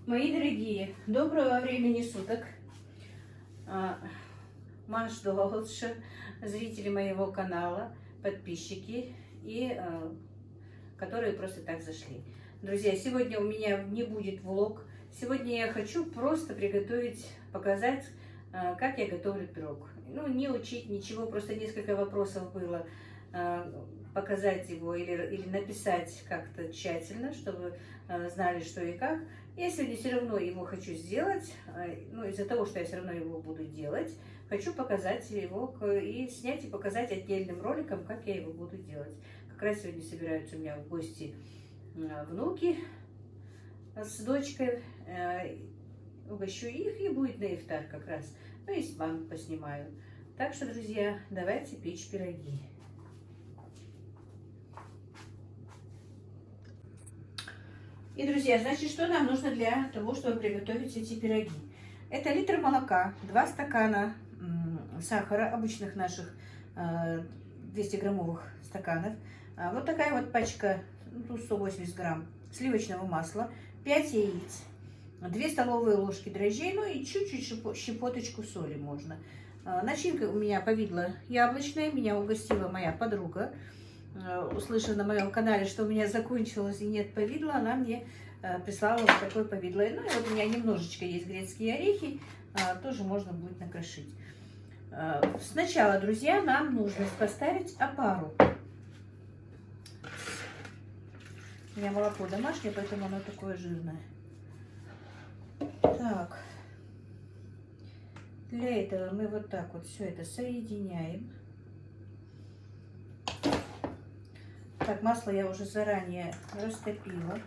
Мои дорогие, доброго времени суток. Маш Долша, зрители моего канала, подписчики и которые просто так зашли. Друзья, сегодня у меня не будет влог. Сегодня я хочу просто приготовить, показать, как я готовлю пирог. Ну, не учить ничего, просто несколько вопросов было. Показать его или написать как-то тщательно, чтобы знали, что и как. Я сегодня все равно его хочу сделать, ну, из-за того, что я все равно его буду делать, хочу показать его и снять и показать отдельным роликом, как я его буду делать. Как раз сегодня собираются у меня в гости внуки с дочкой, угощу их, и будет на ифтар как раз. Ну и с вами поснимаю. Так что, друзья, давайте печь пироги. И, друзья, значит, что нам нужно для того, чтобы приготовить эти пироги? Это литр молока, 2 стакана сахара, обычных наших 200-граммовых стаканов, вот такая вот пачка, ну, 180 грамм сливочного масла, 5 яиц, 2 столовые ложки дрожжей, ну и чуть-чуть щепоточку соли можно. Начинка у меня повидло яблочная, меня угостила моя подруга. Услышав на моем канале, что у меня закончилось и нет повидла, она мне прислала вот такое повидло. Ну и вот у меня немножечко есть грецкие орехи, тоже можно будет накрошить. Сначала, друзья, нам нужно поставить опару. У меня молоко домашнее, поэтому оно такое жирное. Так, для этого мы вот так вот все это соединяем. Так, масло я уже заранее растопила.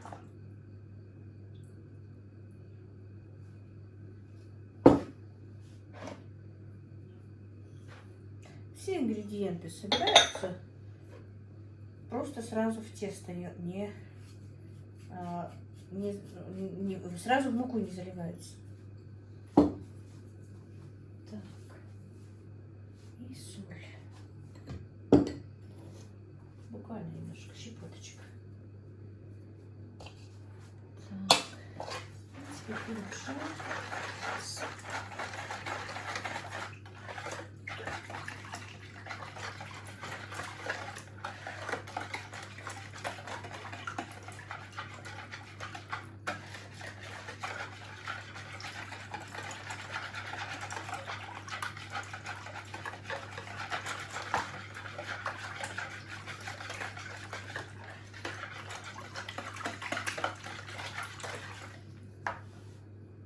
Все ингредиенты собираются просто сразу в тесто, сразу в муку не заливается. Так, и соль. Буквально немножко, щепоточка. Так, теперь перемешаем.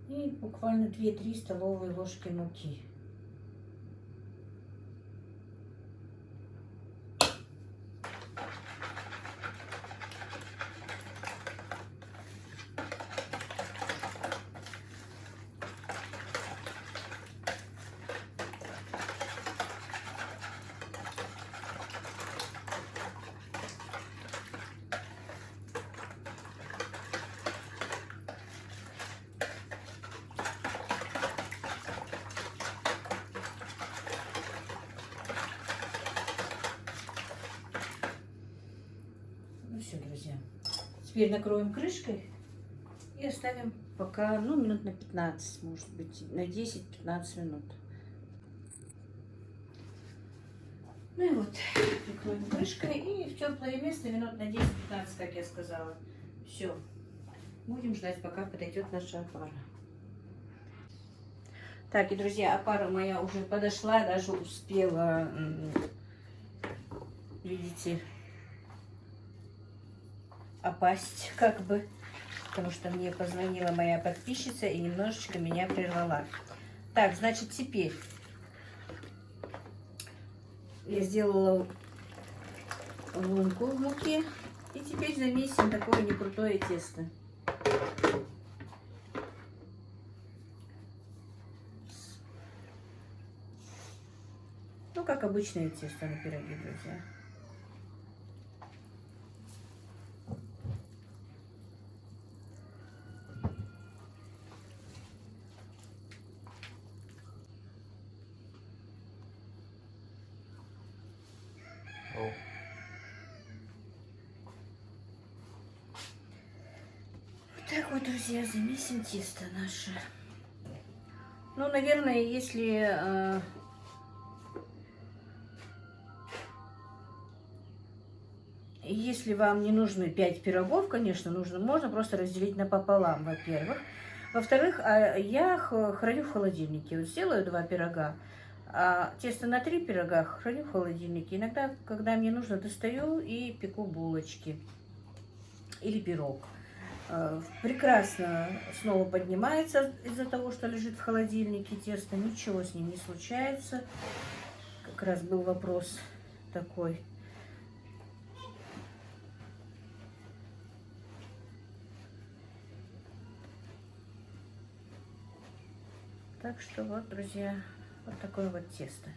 И буквально 2-3 столовые ложки муки. Ну все, друзья. Теперь накроем крышкой и оставим пока, ну, минут на 15, может быть, на 10-15 минут. Ну и вот, накроем крышкой и в теплое место минут на 10-15, как я сказала. Все. Будем ждать, пока подойдет наша опара. Так, и, друзья, опара моя уже подошла, даже успела, видите, опасть, как бы, потому что мне позвонила моя подписчица и немножечко меня прервала. Так, значит, теперь я сделала лунку в муке, и теперь замесим такое некрутое тесто. Ну, как обычное тесто на пироги, друзья. Так вот, друзья, замесим тесто наше. Ну, наверное, если вам не нужны 5 пирогов, конечно, можно просто разделить напополам, во-первых. Во-вторых, я храню в холодильнике. Вот сделаю 2 пирога, а тесто на 3 пирога храню в холодильнике. Иногда, когда мне нужно, достаю и пеку булочки или пирог. Прекрасно снова поднимается из-за того, что лежит в холодильнике тесто. Ничего с ним не случается. Как раз был вопрос такой. Так что вот, друзья, вот такое вот тесто.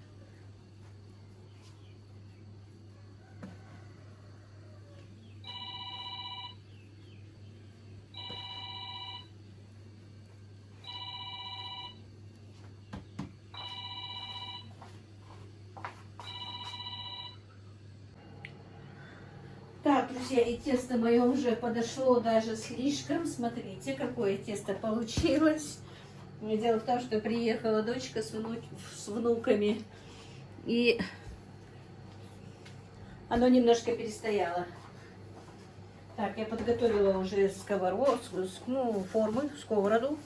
Так, друзья, и тесто мое уже подошло даже слишком. Смотрите, какое тесто получилось. Дело в том, что приехала дочка с внуками, и оно немножко перестояло. Так, я подготовила уже формы, сковороду.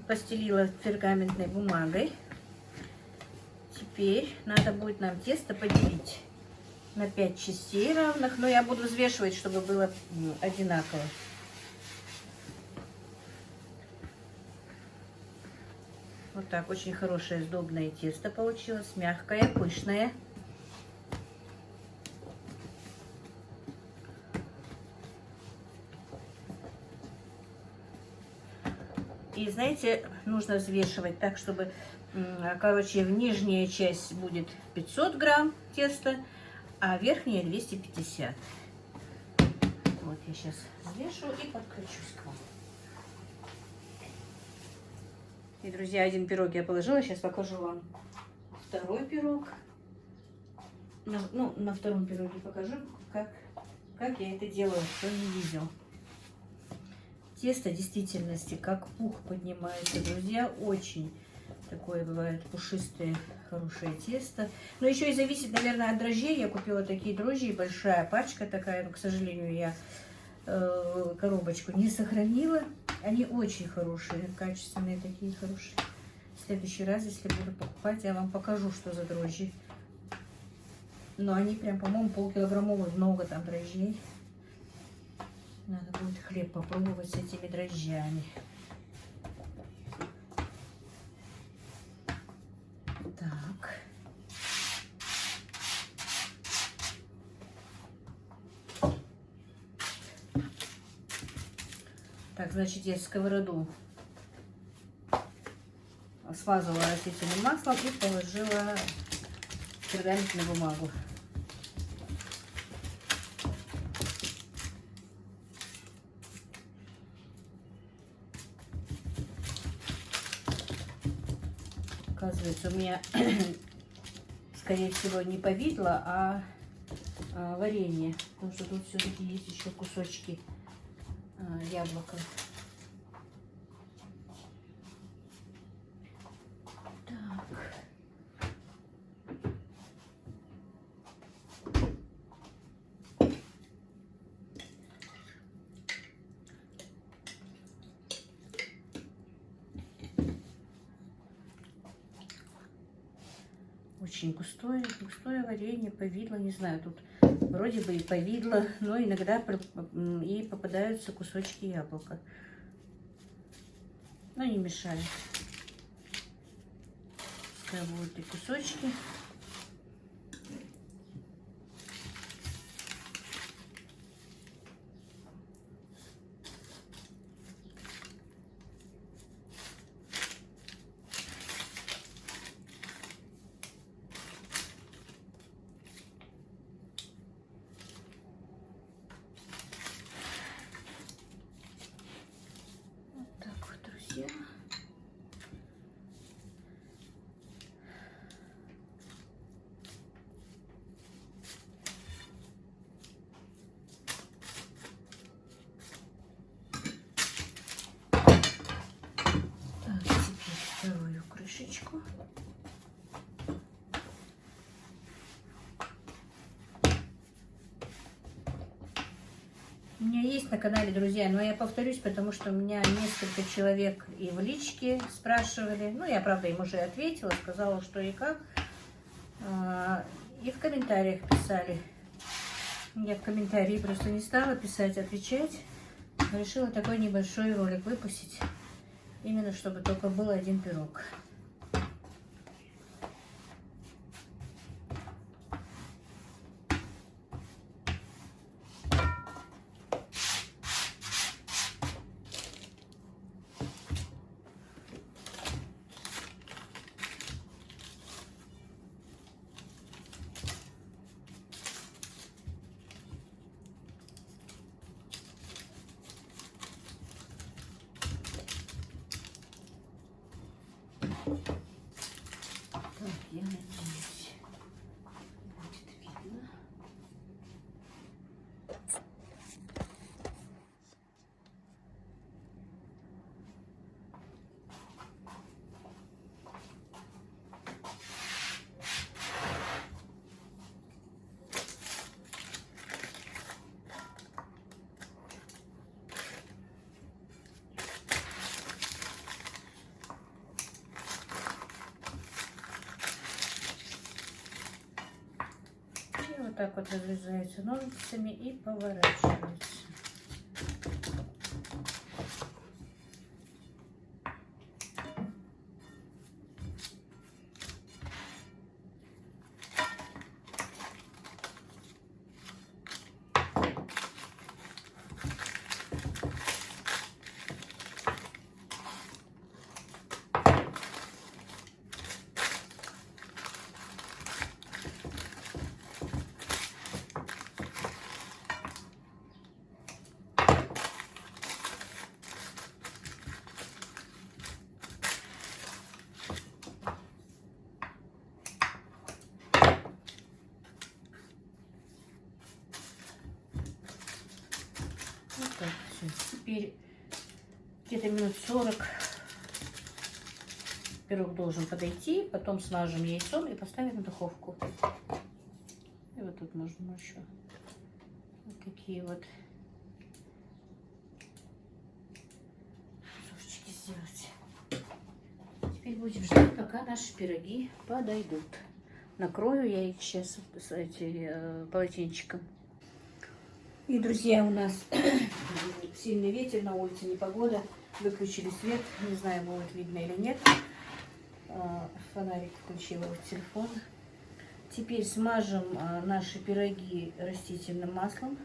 Постелила пергаментной бумагой. Теперь надо будет нам тесто поделить на 5 частей равных, но я буду взвешивать, чтобы было одинаково. Вот так, очень хорошее сдобное тесто получилось, мягкое, пышное. И знаете, нужно взвешивать так, чтобы, короче, нижняя часть будет 500 грамм теста, а верхняя 250. Вот я сейчас взвешу и подключусь к вам. И, друзья, один пирог я положила. Сейчас покажу вам второй пирог. На втором пироге покажу, как я это делаю, кто не видел. Тесто в действительности как пух поднимается, друзья. Очень такое бывает пушистое, хорошее тесто. Но еще и зависит, наверное, от дрожжей. Я купила такие дрожжи, большая пачка такая. Но, к сожалению, я коробочку не сохранила. Они очень хорошие, качественные, такие хорошие. В следующий раз, если буду покупать, я вам покажу, что за дрожжи. Но они прям, по-моему, полкилограммовые, много там дрожжей. Надо будет хлеб попробовать с этими дрожжами. Так. Так, значит, я сковороду смазала растительным маслом и положила пергаментную бумагу. Оказывается, у меня, скорее всего, не повидло, а варенье. Потому что тут все-таки есть еще кусочки яблока. Так. Очень густое варенье, повидло, не знаю, тут вроде бы и повидло, но иногда и попадаются кусочки яблока. Но не мешает. Пускай будут и кусочки. ложечку. У меня есть на канале, друзья, но я повторюсь, потому что у меня несколько человек и в личке спрашивали. Ну, я, правда, им уже ответила, сказала, что и как. И в комментариях писали. Я в комментарии просто не стала писать, отвечать. Решила такой небольшой ролик выпустить. Именно, чтобы только был один пирог. Так, я надеюсь, будет видно. И вот так вот разрезается ножницами и поворачивается. Вот так все. Теперь где-то минут 40 пирог должен подойти. Потом смажем яйцом и поставим в духовку. И вот тут можно еще вот такие вот кусочки сделать. Теперь будем ждать, пока наши пироги подойдут. Накрою я их сейчас полотенчиком. И, друзья, у нас сильный ветер, на улице непогода. Выключили свет, не знаю, будет видно или нет. Фонарик включила в телефон. Теперь смажем наши пироги растительным маслом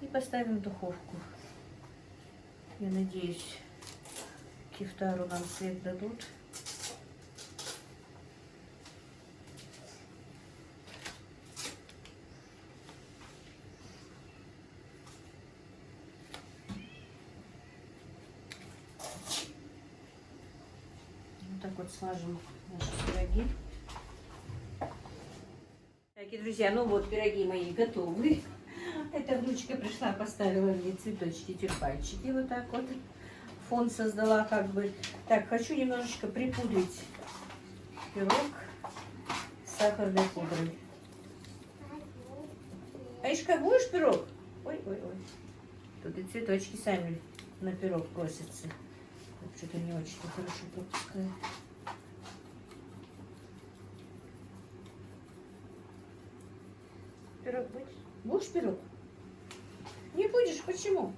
и поставим в духовку. Я надеюсь, кефтару нам свет дадут. Так вот смажем наши пироги. Так, и, друзья, ну вот пироги мои готовы. Эта внучка пришла, поставила мне цветочки, тюльпанчики. Вот так вот фон создала как бы. Так, хочу немножечко припудрить пирог сахарной пудрой. Аишка, будешь пирог? Ой-ой-ой. Тут и цветочки сами на пирог просятся. Что-то не очень хорошо пропускаю. Пирог будешь? Будешь пирог? Не будешь? Почему?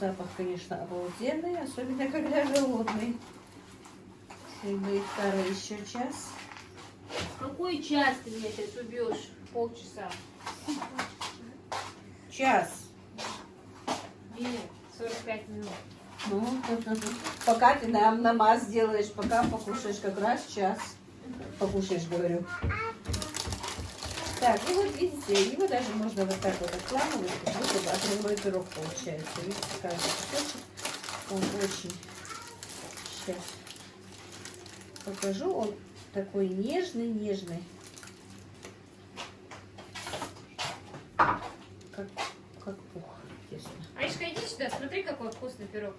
Запах, конечно, обалденный, особенно когда голодный. Мои второй еще час. Какой час ты меня сейчас убьешь? Полчаса. Час. Нет, 45 минут. Ну, пока ты нам намаз делаешь, пока покушаешь, как раз час. Покушаешь, говорю. Так, и вот видите, его даже можно вот так вот отламывать, как будто бы отрывной пирог получается. Видите, каждый кусочек, он очень, сейчас покажу, он такой нежный, как пух, тесно. Аишка, иди сюда, смотри, какой вкусный пирог.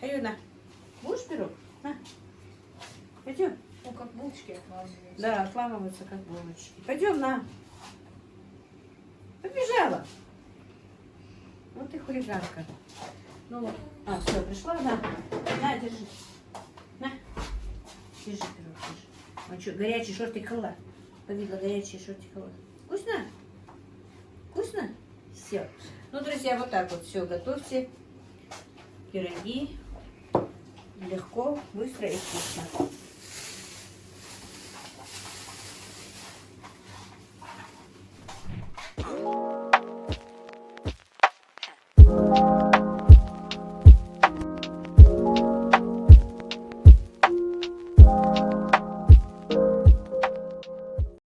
Алена, будешь пирог? На. Пойдем. О, как булочки отламываются. Да, отламываются как булочки. Пойдем, на. Побежала. Вот ты хулиганка. Ну вот. А, все, пришла, на. На, держи. На. Держи пирог, держи. Он что, горячий шортик халат. Повидла горячий шортик халат. Вкусно? Вкусно? Все. Ну, друзья, вот так вот все готовьте. Пироги. Легко, быстро и вкусно.